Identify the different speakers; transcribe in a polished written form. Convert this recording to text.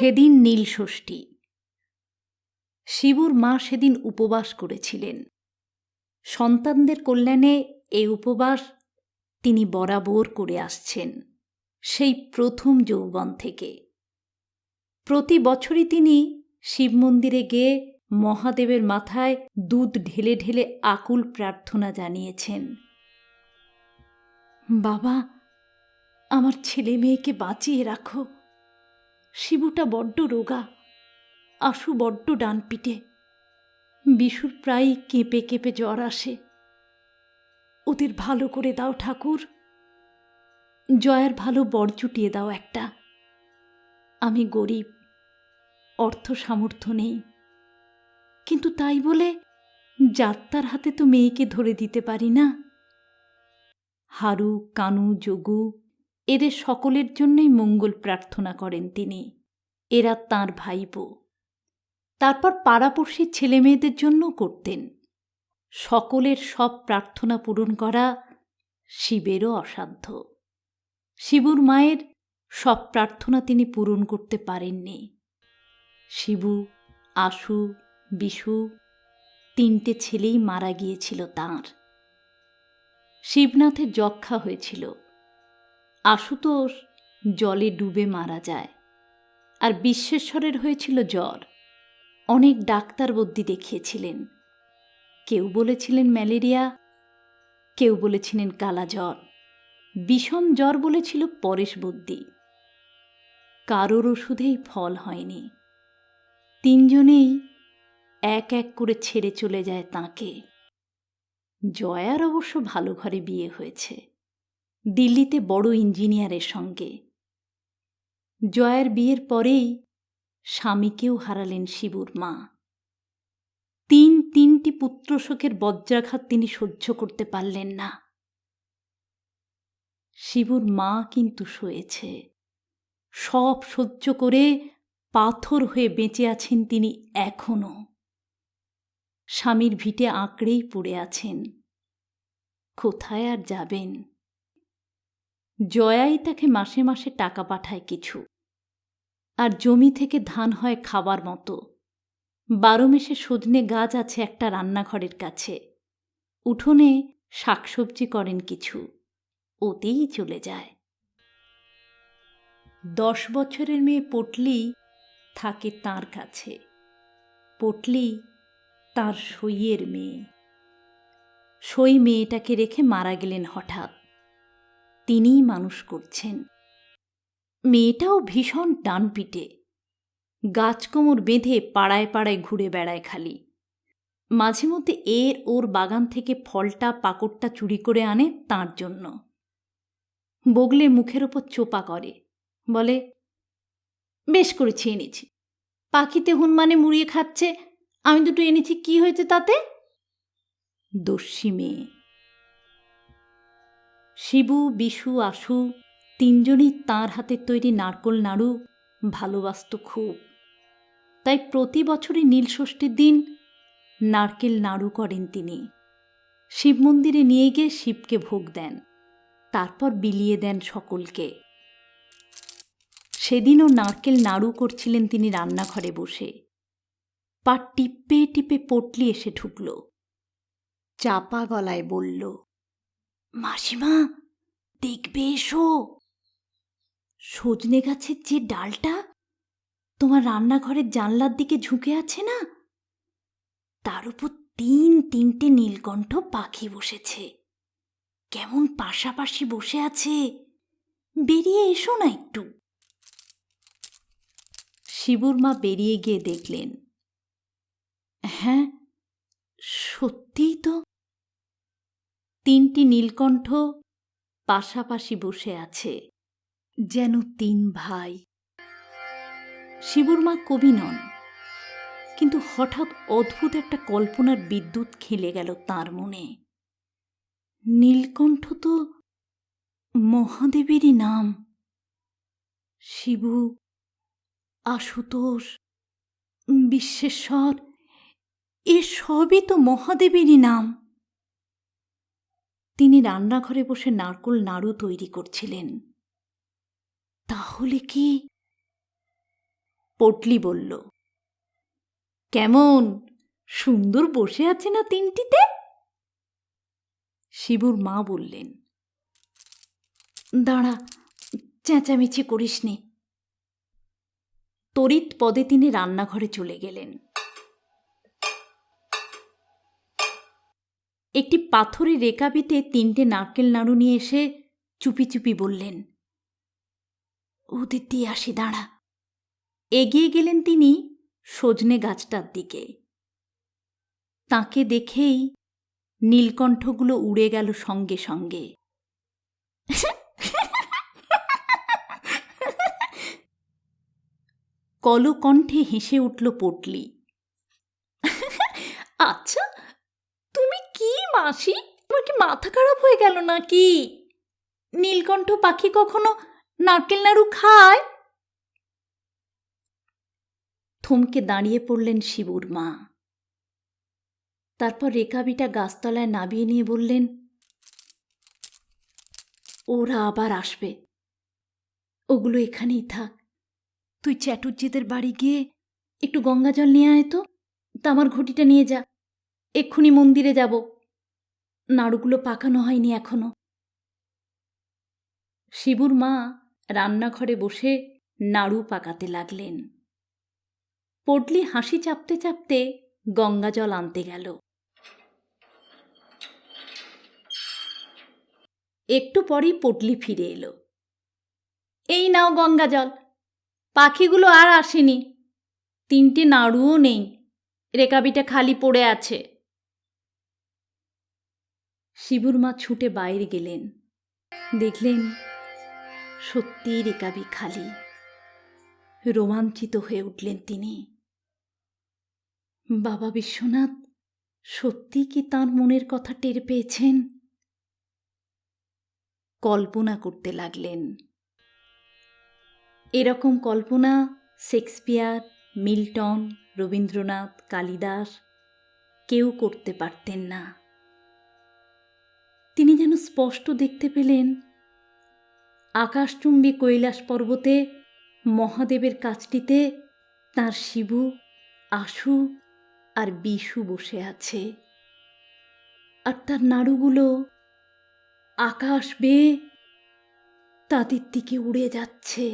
Speaker 1: সেদিন নীলষষ্ঠী। শিবুর মা সেদিন উপবাস করেছিলেন। সন্তানদের কল্যাণে এই উপবাস তিনি বরাবর করে আসছেন, সেই প্রথম যৌবন থেকে। প্রতি বছরই তিনি শিব মন্দিরে গিয়ে মহাদেবের মাথায় দুধ ঢেলে ঢেলে আকুল প্রার্থনা জানিয়েছেন, বাবা, আমার ছেলে মেয়েকে বাঁচিয়ে রাখো। শিবুটা বড্ড রোগা, আশু বড্ড ডানপিটে, বিশুর প্রায়ই কেঁপে কেঁপে জ্বর আসে। ওদের ভালো করে দাও ঠাকুর। জয়ার ভালো বর জুটিয়ে দাও একটা। আমি গরিব, অর্থ সামর্থ্য নেই, কিন্তু তাই বলে যাত্রার হাতে তো মেয়েকে ধরে দিতে পারি না। হারু, কানু, যোগু এদের সকলের জন্যই মঙ্গল প্রার্থনা করেন তিনি। এরা তাঁর ভাইপো। তারপর পাড়াপড়শির ছেলে মেয়েদের জন্য করতেন। সকলের সব প্রার্থনা পূরণ করা শিবেরও অসাধ্য। শিবুর মায়ের সব প্রার্থনা তিনি পূরণ করতে পারেননি। শিবু, আশু, বিশু তিনটে ছেলেই মারা গিয়েছিল তাঁর। শিবনাথের যক্ষা হয়েছিল। আশুতোষ জলে ডুবে মারা যায়। আর বিশ্বেশ্বরের হয়েছিল জ্বর। অনেক ডাক্তার বদ্যি দেখিয়েছিলেন। কেউ বলেছিলেন ম্যালেরিয়া, কেউ বলেছিলেন কালা জ্বর, বিষম জ্বর বলেছিল পরেশ বদ্যি। কারোর ওষুধেই ফল হয়নি। তিনজনেই এক এক করে ছেড়ে চলে যায় তাঁকে। জয়ার অবশ্য ভালো ঘরে বিয়ে হয়েছে, দিল্লিতে বড় ইঞ্জিনিয়ারের সঙ্গে। জয়ার বিয়ের পরেই স্বামীকেও হারালেন শিবুর মা। তিনটি পুত্রশোকের বজ্রাঘাত তিনি সহ্য করতে পারলেন না। শিবুর মা কিন্তু সয়েছে। সব সহ্য করে পাথর হয়ে বেঁচে আছেন তিনি এখনো। স্বামীর ভিটে আঁকড়েই পড়ে আছেন। কোথায় আর যাবেন? জয়াই তাকে মাসে মাসে টাকা পাঠায় কিছু, আর জমি থেকে ধান হয় খাবার মতো। 12 মেশে সজনে গাছ আছে একটা রান্নাঘরের কাছে। উঠোনে শাকসবজি করেন কিছু, ওতেই চলে যায়। 10 বছরের মেয়ে পটলি থাকে তাঁর কাছে। পটলি তাঁর সইয়ের মেয়ে। সই মেয়েটাকে রেখে মারা গেলেন হঠাৎ। তিনিই মানুষ করছেন। মেয়েটাও ভীষণ ডানপিটে। গাছকোমর বেঁধে পাড়ায় পাড়ায় ঘুরে বেড়ায় খালি। মাঝে মধ্যে ওর বাগান থেকে ফলটা পাকড়টা চুরি করে আনে তাঁর জন্য। বগলে মুখের ওপর চোপা করে, বলে, বেশ করেছি এনেছি। পাখিতে হুনমানে মুড়িয়ে খাচ্ছে, আমি দুটো এনেছি, কি হয়েছে তাতে? দস্যি মেয়ে। শিবু, বিশু, আশু তিনজনই তাঁর হাতের তৈরি নারকোল নাড়ু ভালোবাসত খুব। তাই প্রতি বছরই নীলষষ্ঠীর দিন নারকেল নাড়ু করেন তিনি। শিব মন্দিরে নিয়ে গিয়ে শিবকে ভোগ দেন, তারপর বিলিয়ে দেন সকলকে। সেদিনও নারকেল নাড়ু করছিলেন তিনি রান্নাঘরে বসে। পা টিপে টিপে পটলি এসে ঢুকল। চাপা গলায় বলল, মাসিমা, দেখবে এসো। সজনে গাছের যে ডালটা তোমার রান্নাঘরের জানলার দিকে ঝুঁকে আছে না, তার উপর তিনটে নীলকণ্ঠ পাখি বসেছে। কেমন পাশাপাশি বসে আছে, বেরিয়ে এসো না একটু। শিবুর মা বেরিয়ে গিয়ে দেখলেন, হ্যাঁ, সত্যিই তো 3টি নীলকণ্ঠ পাশাপাশি বসে আছে, যেন 3 ভাই। শিবুর মা কবি নন, কিন্তু হঠাৎ অদ্ভুত একটা কল্পনার বিদ্যুৎ খেলে গেল তাঁর মনে। নীলকণ্ঠ তো মহাদেবেরই নাম। শিবু, আশুতোষ, বিশ্বেশ্বর এ সবই তো মহাদেবেরই নাম। তিনি রান্নাঘরে বসে নারকোল নাড়ু তৈরি করছিলেন। তাহলে কি পটলি বলল, কেমন সুন্দর বসে আছে না তিনটিতে? শিবুর মা বললেন, দাঁড়া, চেঁচামেচি করিস নে। তড়িৎ পদে তিনি রান্নাঘরে চলে গেলেন। একটি পাথরের রেকাবিতে 3টে নারকেল নাড়ু নিয়ে এসে চুপি চুপি বললেন, ওদের দিয়ে আসি, দাঁড়া। এগিয়ে গেলেন তিনি সজনে গাছটার দিকে। তাকে দেখেই নীলকণ্ঠগুলো উড়ে গেল সঙ্গে সঙ্গে। কলকণ্ঠে হেসে উঠল পটলি। আচ্ছা, তুমি কি মাসি, তোমার কি মাথা খারাপ হয়ে গেল নাকি? নীলকণ্ঠ পাখি কখনো নারকেল নাড়ু খায়? থমকে দাঁড়িয়ে পড়লেন শিবুর মা। তারপর রেকাবিটা গাছতলায় নামিয়ে নিয়ে বললেন, ওরা আবার আসবে, ওগুলো এখানেই থাক। তুই চ্যাটুর্জিদের বাড়ি গিয়ে একটু গঙ্গা জল নিয়ে আয় তো, তামার ঘটিটা নিয়ে যা। এক্ষুনি মন্দিরে যাব, নাড়ুগুলো পাকানো হয়নি এখনো। শিবুর মা রান্নাঘরে বসে নাড়ু পাকাতে লাগলেন। পটলি হাসি চাপতে চাপতে গঙ্গা জল আনতে গেল। একটু পরেই পটলি ফিরে এলো। এই নাও গঙ্গা জল, পাখিগুলো আর আসেনি, 3টে নাড়ুও নেই, রেকাবিটা খালি পড়ে আছে। শিবুর মা ছুটে বাইরে গেলেন। দেখলেন সত্যি রেকাবি খালি। রোমাঞ্চিত হয়ে উঠলেন তিনি। বাবা বিশ্বনাথ সত্যি কি তাঁর মনের কথা টের পেয়েছেন? কল্পনা করতে লাগলেন। এরকম কল্পনা শেক্সপিয়ার, মিল্টন, রবীন্দ্রনাথ, কালিদাস কেউ করতে পারতেন না। তিনি যেন স্পষ্ট দেখতে পেলেন আকাশচুম্বী কৈলাস পর্বতে মহাদেবের কাছটিতে তাঁর শিবু, আশু আর বিশু বসে আছে, আর তার নাড়ুগুলো আকাশ বেয়ে তাদের দিকে উড়ে যাচ্ছে।